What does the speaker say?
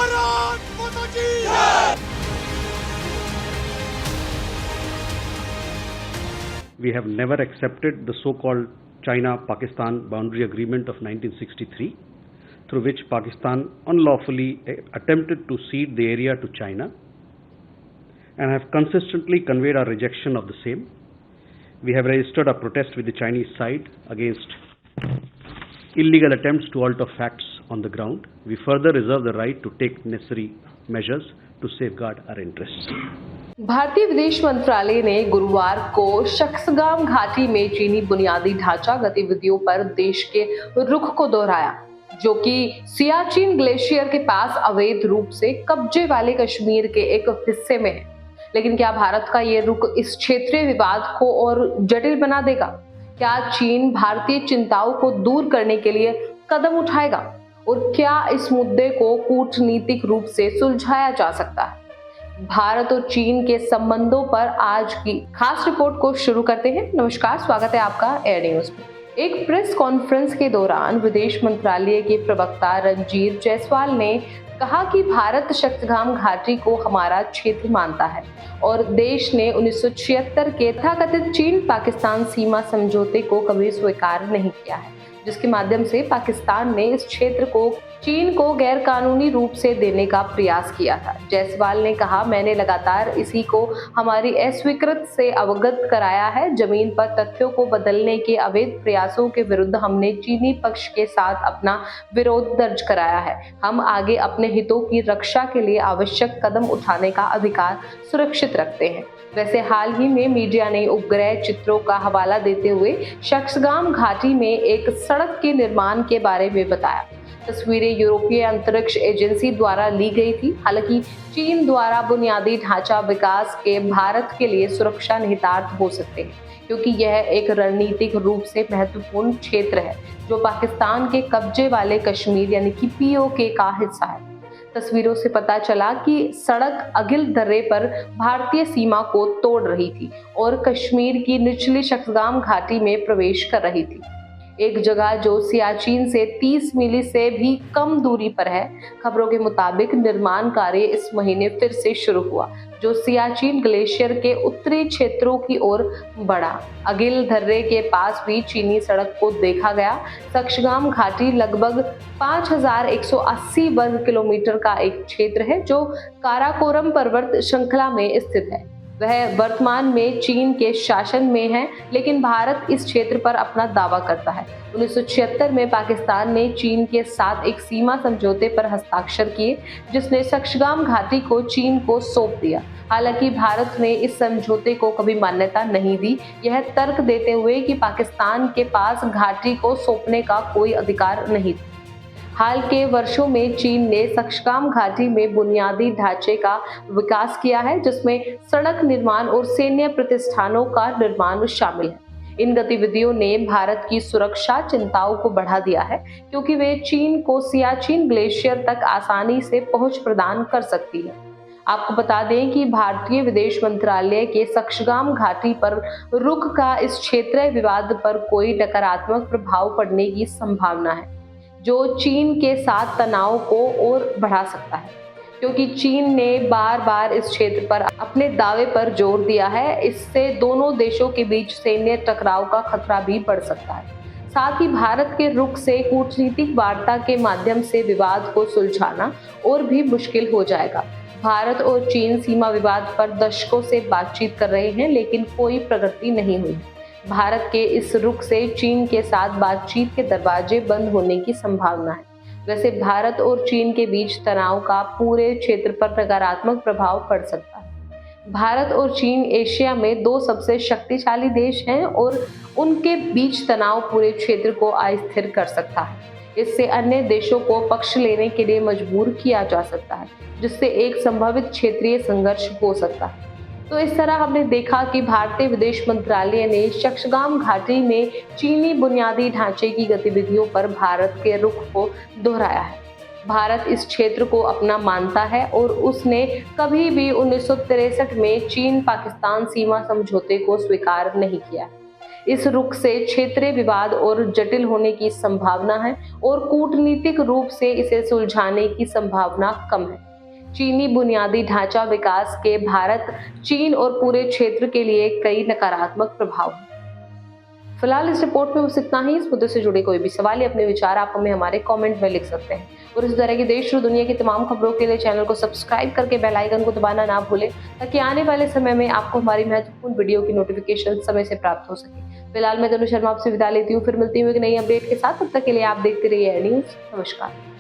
भारत माता की We have never accepted the so-called China-Pakistan boundary agreement of 1963, through which Pakistan unlawfully attempted to cede the area to China, and have consistently conveyed our rejection of the same. We have registered a protest with the Chinese side against illegal attempts to alter facts on the ground. We further reserve the right to take necessary measures to safeguard our interests. भारतीय विदेश मंत्रालय ने गुरुवार को शख्सगाम घाटी में चीनी बुनियादी ढांचा गतिविधियों पर देश के रुख को दोहराया, जो कि सियाचिन ग्लेशियर के पास अवैध रूप से कब्जे वाले कश्मीर के एक हिस्से में है। लेकिन क्या भारत का ये रुख इस क्षेत्रीय विवाद को और जटिल बना देगा? क्या चीन भारतीय चिंताओं को दूर करने के लिए कदम उठाएगा? और क्या इस मुद्दे को कूटनीतिक रूप से सुलझाया जा सकता है? भारत और चीन के संबंधों पर आज की खास रिपोर्ट को शुरू करते हैं। नमस्कार, स्वागत है आपका एयर न्यूज में। एक प्रेस कॉन्फ्रेंस के दौरान विदेश मंत्रालय के प्रवक्ता रणजीत जायसवाल ने कहा कि भारत शख्सगाम घाटी को हमारा क्षेत्र मानता है और देश ने 1976 के तथाकथित चीन पाकिस्तान सीमा समझौते को कभी स्वीकार नहीं किया है, जिसके माध्यम से पाकिस्तान ने इस क्षेत्र को चीन को गैर कानूनी रूप से देने का प्रयास किया था। जायसवाल ने कहा, मैंने लगातार इसी को हमारी अस्वीकृत से अवगत कराया है। जमीन पर तथ्यों को बदलने के अवैध प्रयासों के विरुद्ध हमने चीनी पक्ष के साथ अपना विरोध दर्ज कराया है। हम आगे अपने हितों की रक्षा के लिए आवश्यक कदम उठाने का अधिकार सुरक्षित रखते हैं। वैसे हाल ही में मीडिया ने उपग्रह चित्रों का हवाला देते हुए शख्सगाम घाटी में एक सड़क के निर्माण के बारे में बताया। तस्वीरें यूरोपीय अंतरिक्ष एजेंसी द्वारा ली गई थी। हालांकि चीन द्वारा बुनियादी ढांचा विकास के भारत के लिए सुरक्षा निहितार्थ हो सकते हैं, क्योंकि यह एक रणनीतिक रूप से महत्वपूर्ण क्षेत्र है जो पाकिस्तान के कब्जे वाले कश्मीर यानी कि पीओके का हिस्सा है। तस्वीरों से पता चला कि सड़क अगिल दर्रे पर भारतीय सीमा को तोड़ रही थी और कश्मीर की निचली शख्सगाम घाटी में प्रवेश कर रही थी, एक जगह जो सियाचिन से 30 मील से भी कम दूरी पर है। खबरों के मुताबिक निर्माण कार्य इस महीने फिर से शुरू हुआ, जो सियाचिन ग्लेशियर के उत्तरी क्षेत्रों की ओर बढ़ा। अगिल दर्रे के पास भी चीनी सड़क को देखा गया। शख्सगाम घाटी लगभग 5180 वर्ग किलोमीटर का एक क्षेत्र है जो काराकोरम पर्वत श्रृंखला में स्थित है। वह वर्तमान में चीन के शासन में है, लेकिन भारत इस क्षेत्र पर अपना दावा करता है। 1976 में पाकिस्तान ने चीन के साथ एक सीमा समझौते पर हस्ताक्षर किए, जिसने शख्सगाम घाटी को चीन को सौंप दिया। हालांकि भारत ने इस समझौते को कभी मान्यता नहीं दी, यह तर्क देते हुए कि पाकिस्तान के पास घाटी को सौंपने का कोई अधिकार नहीं था। हाल के वर्षों में चीन ने शख्सगाम घाटी में बुनियादी ढांचे का विकास किया है, जिसमें सड़क निर्माण और सैन्य प्रतिष्ठानों का निर्माण शामिल है। इन गतिविधियों ने भारत की सुरक्षा चिंताओं को बढ़ा दिया है, क्योंकि वे चीन को सियाचिन ग्लेशियर तक आसानी से पहुंच प्रदान कर सकती है। आपको बता दें कि भारतीय विदेश मंत्रालय के शख्सगाम घाटी पर रुख का इस क्षेत्रीय विवाद पर कोई नकारात्मक प्रभाव पड़ने की संभावना है, जो चीन के साथ तनाव को और बढ़ा सकता है, क्योंकि चीन ने बार बार इस क्षेत्र पर अपने दावे पर जोर दिया है। इससे दोनों देशों के बीच सैन्य टकराव का खतरा भी बढ़ सकता है। साथ ही भारत के रुख से कूटनीतिक वार्ता के माध्यम से विवाद को सुलझाना और भी मुश्किल हो जाएगा। भारत और चीन सीमा विवाद पर दशकों से बातचीत कर रहे हैं, लेकिन कोई प्रगति नहीं हुई। भारत के इस रुख से चीन के साथ बातचीत के दरवाजे बंद होने की संभावना है। वैसे भारत और चीन के बीच तनाव का पूरे क्षेत्र पर नकारात्मक प्रभाव पड़ सकता है। भारत और चीन एशिया में दो सबसे शक्तिशाली देश हैं और उनके बीच तनाव पूरे क्षेत्र को अस्थिर कर सकता है। इससे अन्य देशों को पक्ष लेने के लिए मजबूर किया जा सकता है, जिससे एक संभावित क्षेत्रीय संघर्ष हो सकता है। तो इस तरह हमने देखा कि भारतीय विदेश मंत्रालय ने शख्सगाम घाटी में चीनी बुनियादी ढांचे की गतिविधियों पर भारत के रुख को दोहराया है। भारत इस क्षेत्र को अपना मानता है और उसने कभी भी 1963 में चीन पाकिस्तान सीमा समझौते को स्वीकार नहीं किया। इस रुख से क्षेत्रीय विवाद और जटिल होने की संभावना है और कूटनीतिक रूप से इसे सुलझाने की संभावना कम है। चीनी बुनियादी ढांचा विकास के भारत, चीन और पूरे क्षेत्र के लिए कई नकारात्मक प्रभाव हैं। फिलहाल इस रिपोर्ट में बस इतना ही। इस मुद्दे से जुड़े कोई भी सवाल या अपने विचार आप हमें हमारे कमेंट में लिख सकते हैं और इस तरह की देश और दुनिया की तमाम खबरों के लिए चैनल को सब्सक्राइब करके बेल आइकन को दबाना ना भूलें, ताकि आने वाले समय में आपको हमारी महत्वपूर्ण वीडियो की नोटिफिकेशन समय से प्राप्त हो सके। फिलहाल मैं तनु शर्मा आपसे विदा लेती हूँ, फिर मिलती हूँ एक नई अपडेट के साथ। तब तक के लिए आप देखते रहिए न्यूज़। नमस्कार।